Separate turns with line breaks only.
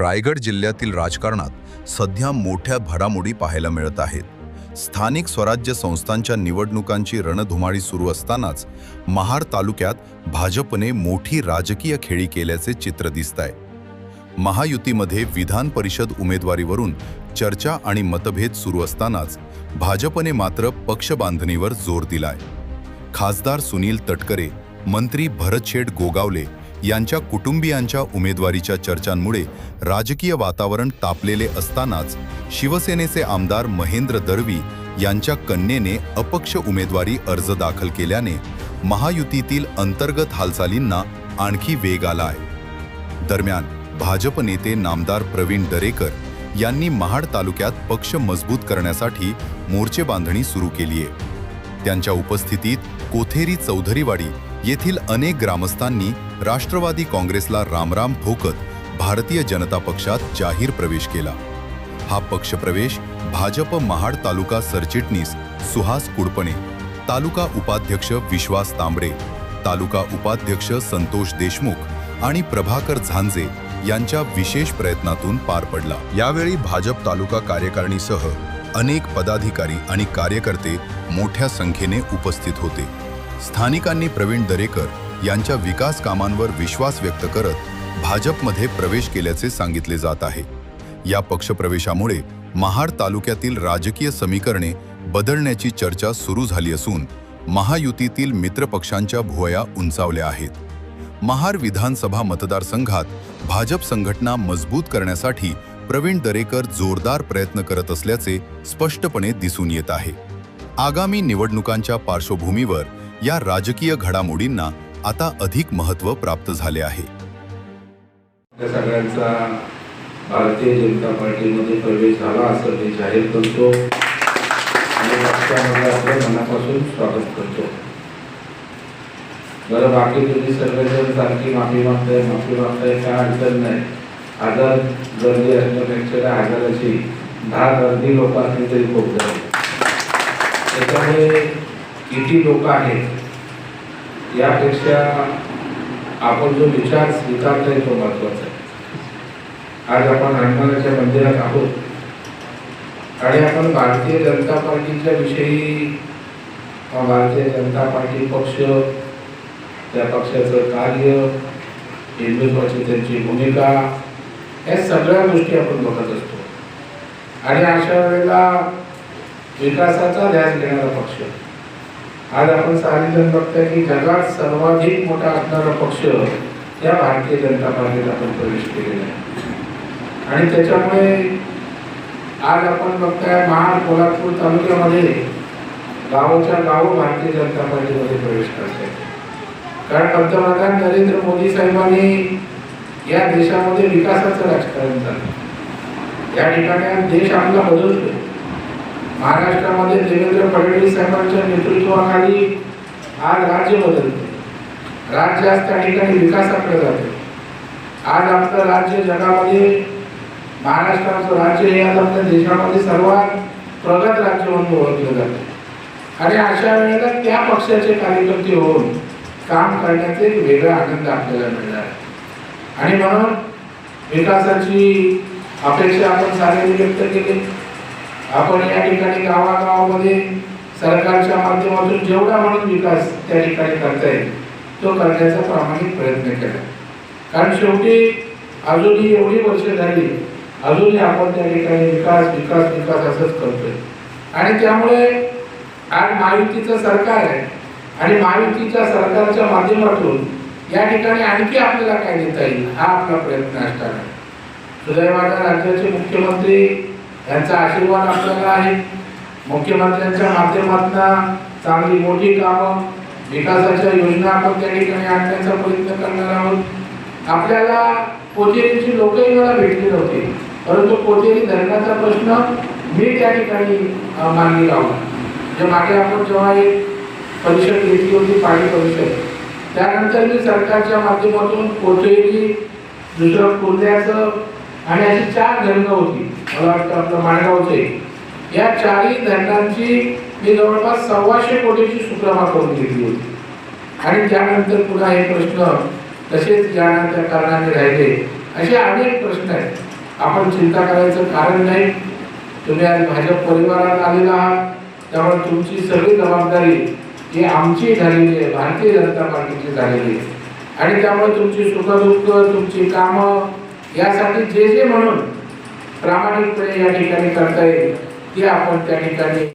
रायगड जिल्ह्यातील राजकारणात सध्या मोठ्या घडामोडी पाहायला मिळत आहेत। स्थानिक स्वराज्य संस्थांच्या निवडणुकांची रणधुमाळी सुरू असतानाच महाड तालुक्यात भाजपने मोठी राजकीय खेळी केल्याचे चित्र दिसतंय। महायुतीमध्ये विधान परिषद उमेदवारीवरून चर्चा आणि मतभेद सुरू असतानाच भाजपने मात्र पक्षबांधणीवर जोर दिलाय। खासदार सुनील तटकरे, मंत्री भरतशेठ गोगावले यांच्या कुटुंबियांच्या उमेदवारीच्या चर्चांमुळे राजकीय वातावरण तापलेले असतानाच शिवसेनेचे आमदार महेंद्र दरवी यांच्या कन्येने अपक्ष उमेदवारी अर्ज दाखल केल्याने महायुतीतील अंतर्गत हालचालींना आणखी वेग आलाय। दरम्यान भाजप नेते नामदार प्रवीण दरेकर यांनी महाड तालुक्यात पक्ष मजबूत करण्यासाठी मोर्चे बांधणी सुरू केली आहे। त्यांच्या उपस्थितीत कोथेरी चौधरीवाडी येथील अनेक ग्रामस्थांनी राष्ट्रवादी काँग्रेसला रामराम ठोकत भारतीय जनता पक्षात जाहीर प्रवेश केला। हा पक्षप्रवेश भाजप महाड तालुका सरचिटणीस सुहास कुडपणे, तालुका उपाध्यक्ष विश्वास तांबरे, तालुका उपाध्यक्ष संतोष देशमुख आणि प्रभाकर झांजे यांच्या विशेष प्रयत्नातून पार पडला। यावेळी भाजप तालुका कार्यकारिणीसह अनेक पदाधिकारी आणि कार्यकर्ते मोठ्या संख्येने उपस्थित होते। स्थानिकांनी प्रवीण दरेकर यांच्या विकास कामांवर विश्वास व्यक्त करत भाजपमध्ये प्रवेश केल्याचे सांगितले जात आहे। या पक्षप्रवेशामुळे महाड तालुक्यातील राजकीय समीकरणे बदलण्याची चर्चा सुरू झाली असून महायुतीतील मित्रपक्षांच्या भुवया उंचावल्या आहेत। महाड विधानसभा मतदारसंघात भाजप संघटना मजबूत करण्यासाठी प्रवीण दरेकर जोरदार प्रयत्न करत असल्याचे स्पष्टपणे दिसून येत आहे। आगामी निवडणुकांच्या पार्श्वभूमीवर या राजकीय घडामोडींना आता अधिक महत्त्व प्राप्त झाले आहे।
सगळ्यांचा भारतीय जनता पार्टीमध्ये प्रवेश झाला असं मी जाहीर करतो आणि पक्षामध्ये आपलं मनापासून स्वागत करतो। बरं, बाकी तुम्ही सर्वजण सारखी माफी मागताय काय अडचण नाही। हजार गर्दी असण्यापेक्षा हजाराची 10 गर्दी लोक असली तरी खूप झाली। त्याच्यामुळे किती लोक आहेत यापेक्षा आपण जो विचार स्वीकारतोय तो महत्वाचा आहे। आज आपण हनुमानाच्या मंदिरात आहोत आणि आपण भारतीय जनता पार्टीच्या विषयी, भारतीय जनता पार्टी पक्ष, त्या पक्षाचं कार्य, हिंदुत्वाची त्यांची भूमिका, या सगळ्या गोष्टी आपण बघत असतो आणि अशा वेळेला विकासाचा ध्यास घेणारा पक्ष, आज आपण सारेजण बघताय की जगात सर्वाधिक मोठा असणारा पक्ष या भारतीय जनता पार्टीत आपण प्रवेश केलेला आहे आणि त्याच्यामुळे आज आपण बघताय महाड कोल्हापूर तालुक्यामध्ये गावोच्या गाव भारतीय जनता पार्टीमध्ये प्रवेश करत आहेत। कारण पंतप्रधान नरेंद्र मोदी साहेबांनी या देशामध्ये विकासाचं राजकारण चाललं। या ठिकाणी देश आपला बदलतोय। महाराष्ट्रामध्ये देवेंद्र फडणवीस साहेबांच्या नेतृत्वाखाली आज राज्य बदलते। राज्य आज त्या ठिकाणी विकासाकडे जाते। आज आपलं राज्य जगामध्ये, महाराष्ट्राचं राज्य हे आज आपल्या देशामध्ये सर्वात प्रगत राज्य म्हणून ओळखलं जाते आणि अशा वेळेला त्या पक्षाचे कार्यकर्ते होऊन काम करण्याचे एक वेगळा आनंद आपल्याला मिळणार आहे आणि म्हणून विकासाची अपेक्षा आपण साऱ्यांनी व्यक्त केली। आपण या ठिकाणी गावागावामध्ये सरकारच्या माध्यमातून जेवढा म्हणून विकास त्या ठिकाणी करता येईल तो करण्याचा प्रामाणिक प्रयत्न केला। कारण शेवटी अजूनही एवढी वर्ष झाली, अजूनही आपण त्या ठिकाणी विकास असंच करतोय आणि त्यामुळे आज महायुतीचं सरकार आहे आणि महायुतीच्या सरकारच्या माध्यमातून या ठिकाणी आणखी आपल्याला काय देता येईल हा आपला प्रयत्न असणार आहे। सुदैवाने राज्याचे मुख्यमंत्री यांचा आशीर्वाद आपल्याला आहे। मुख्यमंत्र्यांच्या माध्यमातून चांगली मोठी कामं, विकासाच्या योजना आपण त्या ठिकाणी आणण्याचा प्रयत्न करणार आहोत। आपल्याला कोथेरीची लोकही मला भेटली नव्हती, परंतु कोथेरी धरणाचा प्रश्न मी त्या ठिकाणी मार्गी लावला। जे मागे आपण जेव्हा एक परिषद घेतली होती, पाणी परिषद, त्यानंतर मी सरकारच्या माध्यमातून कोथेरी, दुसरं कुर्ल्याचं आणि अशी 4 धरणं होती, मला वाटतं आपलं माणगावचे, या 4ही धरणांची मी जवळपास 125 कोटीची सुक्रमा करून घेतली होती आणि त्यानंतर पुन्हा हे प्रश्न तसेच ज्या कारणाने राहिले, असे अनेक प्रश्न आहेत। आपण चिंता करायचं कारण नाही. तुम्ही आज भाजप परिवारात आलेला आहात, त्यामुळे तुमची सगळी जबाबदारी ही आमची झालेली आहे, भारतीय जनता पार्टीची झालेली आहे. आणि त्यामुळे तुमची सुखदुःख, तुमची कामं यासाठी जे जे म्हणून प्रामाणिकपणे या ठिकाणी करता येईल ते आपण त्या ठिकाणी